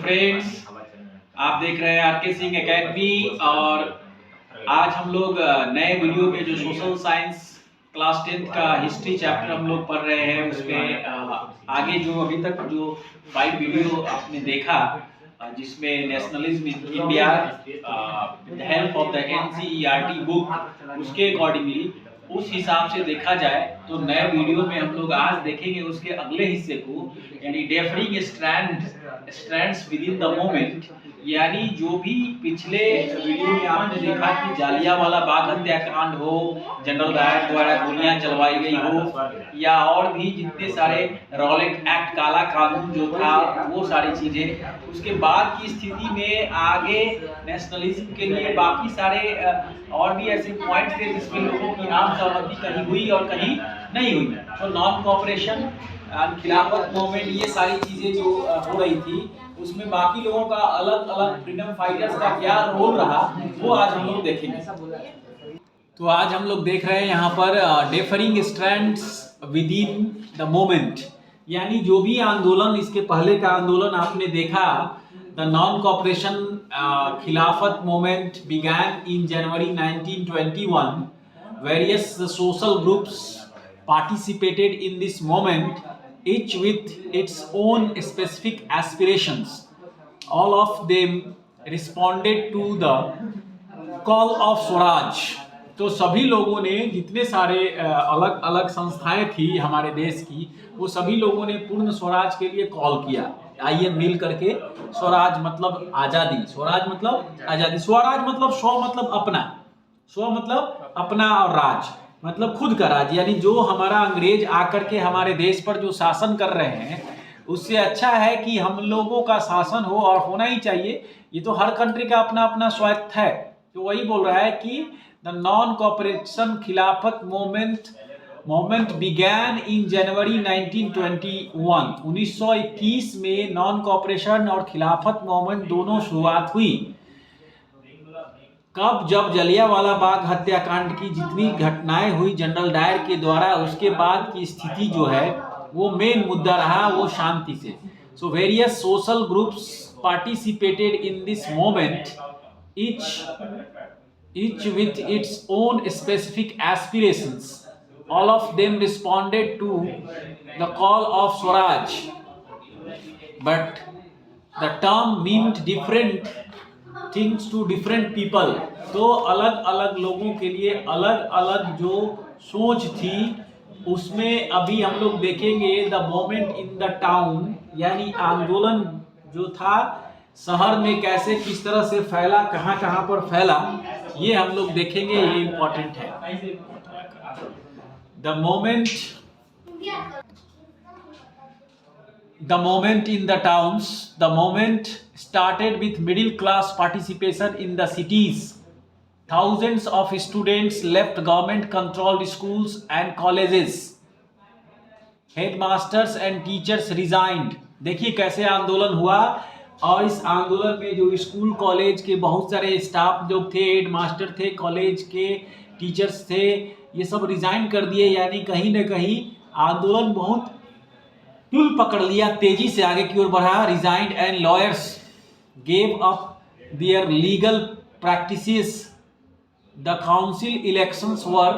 Friends, आप देख रहे हैं आरके सिंह एकेडमी। और आज हम लोग नए वीडियो में जो सोशल साइंस क्लास 10th का हिस्ट्री चैप्टर हम लोग पढ़ रहे हैं, उसमें आगे जो अभी तक जो 5 वीडियो आपने देखा, जिसमें nationalism in India with the help of the NCERT book, उसके अकॉर्डिंगली उस हिसाब से देखा जाए तो नए वीडियो में हम लोग आज देखेंगे उसके अगले हिस्से को, यानी differing strands with in the moment. यानी जो भी पिछले वीडियो में आपने देखा कि जालियांवाला बाग हत्याकांड हो, जनरल डायर द्वारा गोलियां चलवाई गई हो, या और भी जितने सारे रॉलेट एक्ट, काला कानून जो था, वो सारी चीजें, उसके बाद की स्थिति में आगे नेशनलिज्म के लिए बाकी सारे और भी ऐसे पॉइंट्स थे जिसमें लोगों की आम सहमति कहीं हुई और कहीं नहीं हुई। तो नॉन कॉपरेशन, खिलाफत मूवमेंट, ये सारी चीजें जो हो रही थी, उसमें बाकी लोगों का अलग अलग फ्रीडम फाइटर्स का क्या रोल रहा, वो आज हम लोग देखेंगे। तो आज हम लोग देख रहे हैं यहाँ पर differing strands with in the moment, यानी जो भी आंदोलन, इसके पहले का आंदोलन आपने देखा, द नॉन कॉपरेशन खिलाफत movement began in January 1921. Various social groups participated in this movement, each with its own specific aspirations. All of them responded to the call of Swaraj. तो सभी लोगों ने, जितने सारे अलग अलग संस्थाएं थी हमारे देश की, वो सभी लोगों ने पूर्ण स्वराज के लिए कॉल किया। आइए मिल करके, स्वराज मतलब आज़ादी, स्वराज मतलब आज़ादी, स्वराज मतलब स्व मतलब अपना, स्व मतलब अपना, और राज मतलब खुद का राज, यानी जो हमारा अंग्रेज आकर के हमारे देश पर जो शासन कर रहे हैं, उससे अच्छा है कि हम लोगों का शासन हो, और होना ही चाहिए। ये तो हर कंट्री का अपना अपना स्वायत्त है। तो वही बोल रहा है कि द नॉन कॉपरेशन खिलाफत मूवमेंट began in January 1921. 1921 में नॉन कॉपरेशन और खिलाफत मूवमेंट दोनों शुरुआत हुई। कब? जब जलियांवाला बाग हत्याकांड की जितनी घटनाएं हुई जनरल डायर के द्वारा, उसके बाद की स्थिति जो है वो मेन मुद्दा रहा, वो शांति से। So various social groups participated in this movement, each with its own specific aspirations. All of them responded to the call of Swaraj, but the term meant different things to different people. तो अलग अलग लोगों के लिए अलग अलग जो सोच थी, उसमें अभी हम लोग देखेंगे the moment in the town, यानी आंदोलन जो था शहर में कैसे, किस तरह से फैला, कहाँ कहाँ पर फैला, ये हम लोग देखेंगे, ये इम्पोर्टेंट है। The moment in the towns, the moment started with middle class participation in the cities. Thousands of students left government controlled schools and colleges. Headmasters and teachers resigned. देखिए कैसे आंदोलन हुआ, और इस आंदोलन में जो स्कूल कॉलेज के बहुत सारे स्टाफ जो थे, हेड मास्टर थे, कॉलेज के टीचर्स थे, ये सब रिजाइन कर दिए। यानी कहीं न कहीं आंदोलन बहुत टूल पकड़ लिया, तेजी से आगे की ओर बढ़ा। Resigned and lawyers gave up their legal practices. The council elections were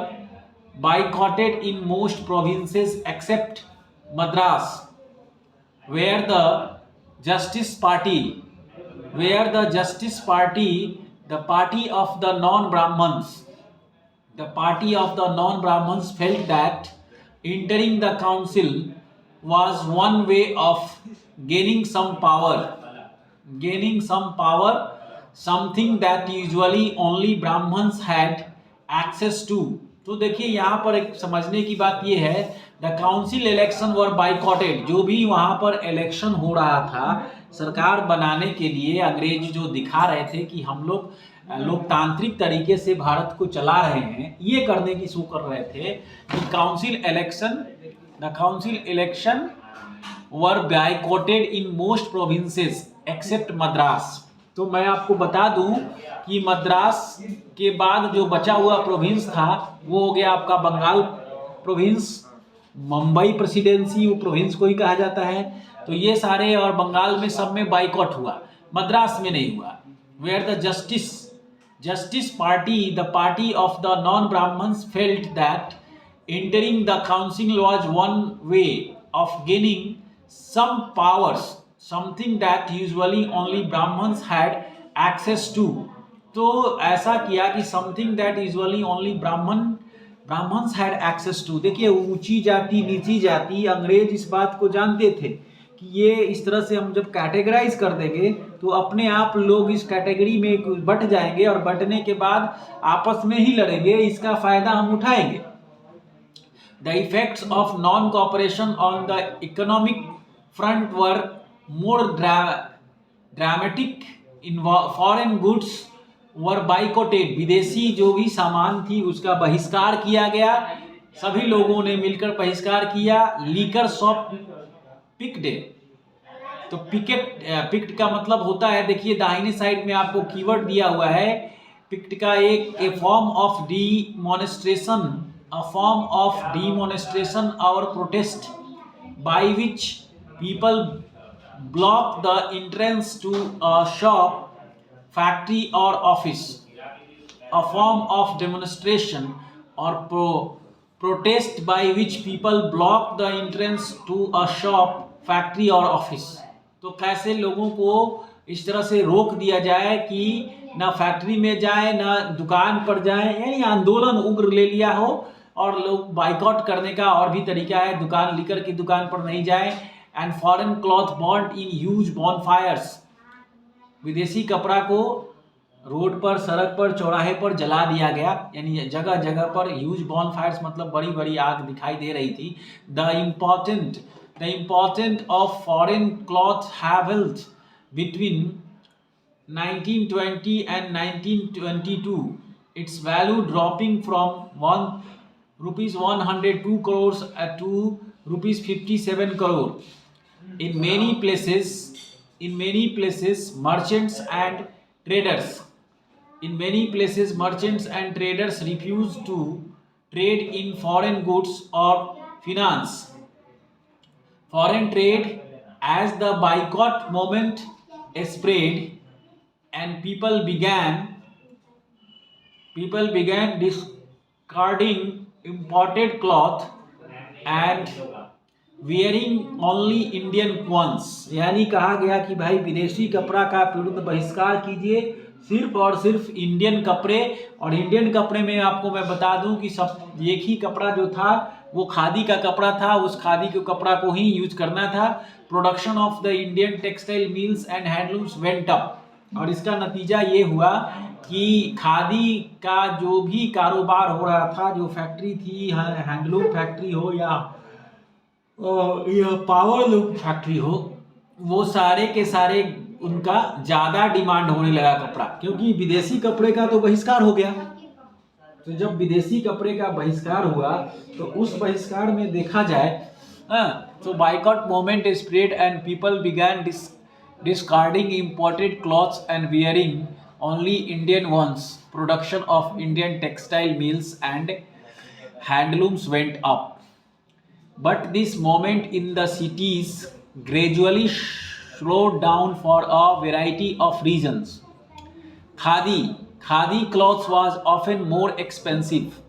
boycotted in most provinces except Madras, where the Justice Party, the party of the non-Brahmins, felt that entering the council was one way of gaining some power, something that usually only Brahmins had access to. तो देखिए यहाँ पर एक समझने की बात ये है, the council election were boycotted, जो भी वहाँ पर इलेक्शन हो रहा था सरकार बनाने के लिए, अंग्रेज जो दिखा रहे थे कि हम लोग लोकतांत्रिक तरीके से भारत को चला रहे हैं, ये करने की शो कर रहे थे कि the council election were boycotted in most provinces except Madras. तो मैं आपको बता दूं कि मद्रास के बाद जो बचा हुआ प्रोविंस था वो हो गया आपका बंगाल प्रोविंस, मुंबई प्रेसिडेंसी, वो प्रोविंस को ही कहा जाता है। तो ये सारे, और बंगाल में सब में बाइकआउट हुआ, मद्रास में नहीं हुआ। Where the Justice Party, the party of the non Brahmans, felt that entering the council was one way of gaining some powers, something that usually only Brahmins had access to। तो ऐसा किया कि something that usually only Brahmins had access to। देखिए, ऊंची जाति नीची जाति, अंग्रेज इस बात को जानते थे कि ये इस तरह से हम जब कैटेगराइज कर देंगे तो अपने आप लोग इस कैटेगरी में बट जाएंगे, और बटने के बाद आपस में ही लड़ेंगे, इसका फायदा हम उठाएंगे। The effects of non-cooperation on the economic front were more dramatic। Foreign goods were boycotted। विदेशी जो भी सामान थी उसका बहिष्कार किया गया, सभी लोगों ने मिलकर बहिष्कार किया। Liquor shop picked. तो पिक्ड का मतलब होता है, देखिए दाहिने साइड में आपको कीवर्ड दिया हुआ है, पिक्ड का a form of demonstration, a form of demonstration or protest by which people block the entrance to a shop, factory or office। A form of demonstration or protest by which people block the entrance to a shop, factory or office। तो कैसे लोगों को इस तरह से रोक दिया जाए कि ना फैक्ट्री में जाए ना दुकान पर जाए, यानी आंदोलन उग्र ले लिया हो, और लोग बाइकआउट करने का और भी तरीका है, दुकान लीकर की दुकान पर नहीं जाए। And foreign cloth burned in huge bonfires. विदेशी कपड़ा को रोड पर, सड़क पर, चौराहे पर जला दिया गया, यानी जगह जगह पर ह्यूज बॉनफायर्स मतलब बड़ी बड़ी आग दिखाई दे रही थी। The important of foreign cloth halved between 1920 and 1922, its value dropping from rupees 102 crores to rupees 57 crore। In many places merchants and traders refused to trade in foreign goods or finance foreign trade। As the boycott movement spread and people began discarding imported cloth and wearing only Indian ones। यानी कहा गया कि भाई विदेशी कपड़ा का विरुद्ध बहिष्कार कीजिए, सिर्फ और सिर्फ इंडियन कपड़े। और इंडियन कपड़े में आपको मैं बता दूं कि सब एक ही कपड़ा जो था वो खादी का कपड़ा था, उस खादी के कपड़ा को ही यूज करना था। Production of the Indian textile mills and handlooms went up. और इसका नतीजा ये हुआ कि खादी का जो भी कारोबार हो रहा था, जो फैक्ट्री थी, हैंडलूम फैक्ट्री हो या पावरलूम फैक्ट्री हो, वो सारे के सारे उनका ज़्यादा डिमांड होने लगा कपड़ा, क्योंकि विदेशी कपड़े का तो बहिष्कार हो गया। तो जब विदेशी कपड़े का बहिष्कार हुआ तो उस बहिष्कार में देखा जाए तो boycott movement spread and people began discarding imported cloths and wearing only Indian ones। Production of Indian textile mills and handlooms went up, but this movement in the cities gradually slowed down for a variety of reasons। Khadi cloth was often more expensive।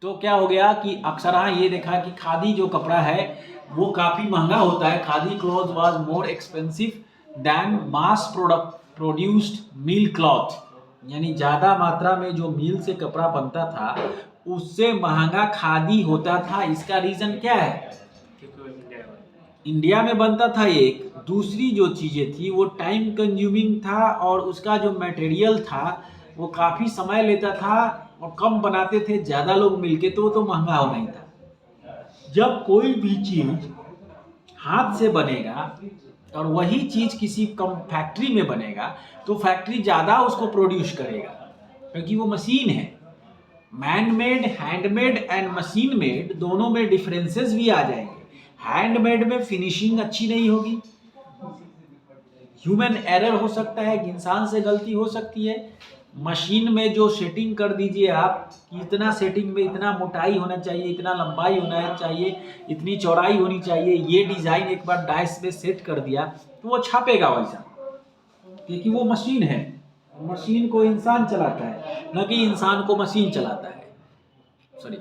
तो क्या हो गया कि अक्सर ये देखा कि खादी जो कपड़ा है वो काफ़ी महंगा होता है। Khadi cloth was more expensive than mass produced mill cloth, यानी ज़्यादा मात्रा में जो मिल से कपड़ा बनता था उससे महंगा खादी होता था। इसका रीज़न क्या है? इंडिया में बनता था एक, दूसरी जो चीज़ें थी वो टाइम कंज्यूमिंग था, और उसका जो मटेरियल था वो काफ़ी समय लेता था, और कम बनाते थे ज़्यादा लोग मिलके, तो महंगा हो नहीं था। जब कोई भी चीज़ हाथ से बनेगा और वही चीज़ किसी कम फैक्ट्री में बनेगा तो फैक्ट्री ज़्यादा उसको प्रोड्यूस करेगा, क्योंकि वो मशीन है। Manmade, handmade and machine made दोनों में डिफरेंसेस भी आ जाएंगे। हैंडमेड में फिनिशिंग अच्छी नहीं होगी, ह्यूमन एरर हो सकता है, इंसान से गलती हो सकती है, मशीन में जो सेटिंग कर दीजिए आप कि इतना सेटिंग में इतना मोटाई होना चाहिए, इतना लंबाई होना चाहिए, इतनी चौड़ाई होनी चाहिए, ये डिज़ाइन एक बार डाइस में सेट कर दिया तो वो छापेगा वैसा, क्योंकि वो मशीन है। मशीन को इंसान चलाता है, न कि इंसान को मशीन चलाता है। सॉरी,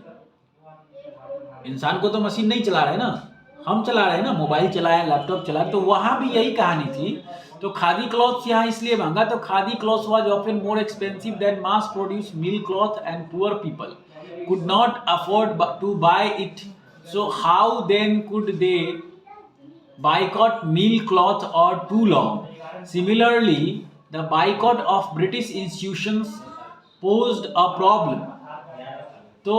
इंसान को तो मशीन नहीं चला रहे ना, हम चला रहे हैं ना, मोबाइल चलाए, लैपटॉप चलाए। तो वहाँ भी यही कहानी थी। तो खादी क्लॉथ्स यहाँ इसलिए महंगा, तो khadi clothes was often more expensive then mass produce mill cloth and poor people could not afford to buy it. So how then could they boycott meal cloth or too long? Similarly, the boycott of British institutions posed a problem. तो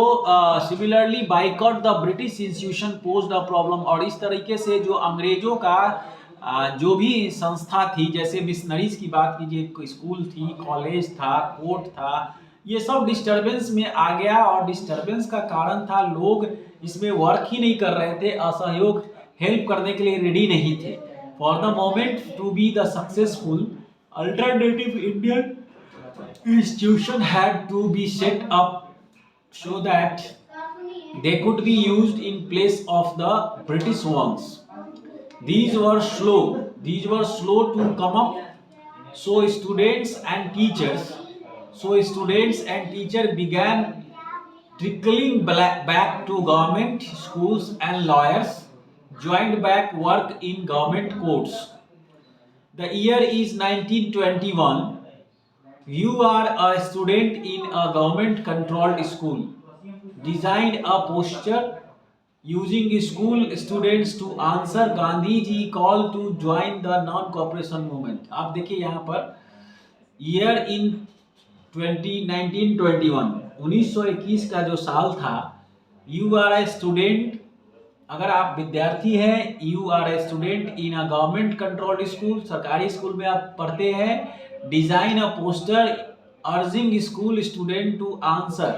similarly boycott the British institution posed a problem. और इस तरीके से जो अंग्रेजों का जो भी संस्था थी, जैसे मिशनरीज की बात कीजिए, स्कूल थी, कॉलेज था, कोर्ट था, ये सब डिस्टरबेंस में आ गया। और डिस्टरबेंस का कारण था लोग इसमें वर्क ही नहीं कर रहे थे, असहयोग हेल्प करने के लिए रेडी नहीं थे। For the moment to be the successful alternative Indian institution had to be set up so that they could be used in place of the British ones. These were slow to come up. So students and teachers began trickling back to government schools, and lawyers joined back work in government courts. The year is 1921. You are a student in a government controlled school. Designed a poster using school students to answer Gandhi ji call to join the non-cooperation movement. आप देखिए यहाँ पर year in 1921 का जो साल था, you are a student, अगर आप विद्यार्थी हैं, you are a student in a government controlled school, सरकारी स्कूल में आप पढ़ते हैं। Design a poster urging school student to answer,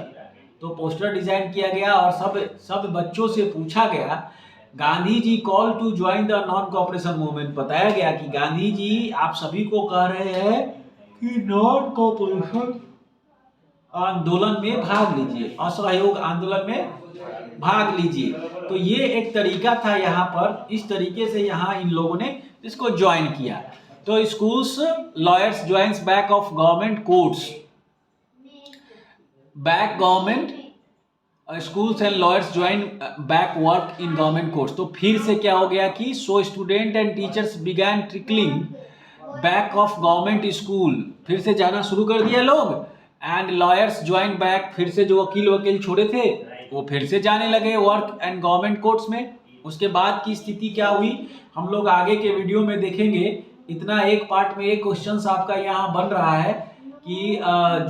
तो पोस्टर डिजाइन किया गया और सब बच्चों से पूछा गया, Gandhi ji call to join the non cooperation movement. बताया गया कि गांधी जी आप सभी को कह रहे हैं कि नॉन कोऑपरेशन आंदोलन में भाग लीजिए, असहयोग आंदोलन में भाग लीजिए। तो ये एक तरीका था यहाँ पर, इस तरीके से यहाँ इन लोगों ने इसको ज्वाइन किया। तो schools lawyers joins back of government courts, back government schools and lawyers join back work in government courts. तो फिर से क्या हो गया कि so student and teachers began trickling back of government school, फिर से जाना शुरू कर दिया लोग। एंड लॉयर्स ज्वाइन बैक, फिर से जो वकील छोड़े थे वो फिर से जाने लगे वर्क एंड गवर्नमेंट कोर्ट्स में। उसके बाद की स्थिति क्या हुई हम लोग आगे के वीडियो में देखेंगे। इतना एक पार्ट में एक क्वेश्चन आपका यहाँ बन रहा है कि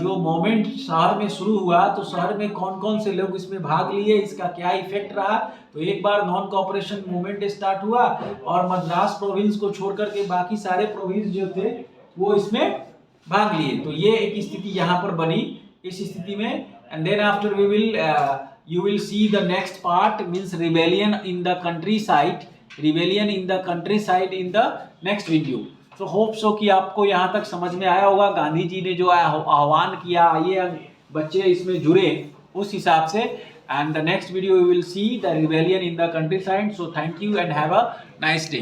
जो मूवमेंट शहर में शुरू हुआ तो शहर में कौन कौन से लोग इसमें भाग लिए, इसका क्या इफेक्ट रहा। तो एक बार नॉन कोऑपरेशन मूवमेंट स्टार्ट हुआ और मद्रास प्रोविंस को छोड़ करके बाकी सारे प्रोविंस जो थे वो इसमें भाग लिए। तो ये एक स्थिति यहाँ पर बनी। इस स्थिति में and then after we will you will see the next part means rebellion in the countryside in the next video. So hope so कि आपको यहाँ तक समझ में आया होगा। गांधी जी ने जो आह्वान किया आइए बच्चे इसमें जुड़े उस हिसाब से। and the next video we will see the rebellion in the countryside. So thank you and have a nice day.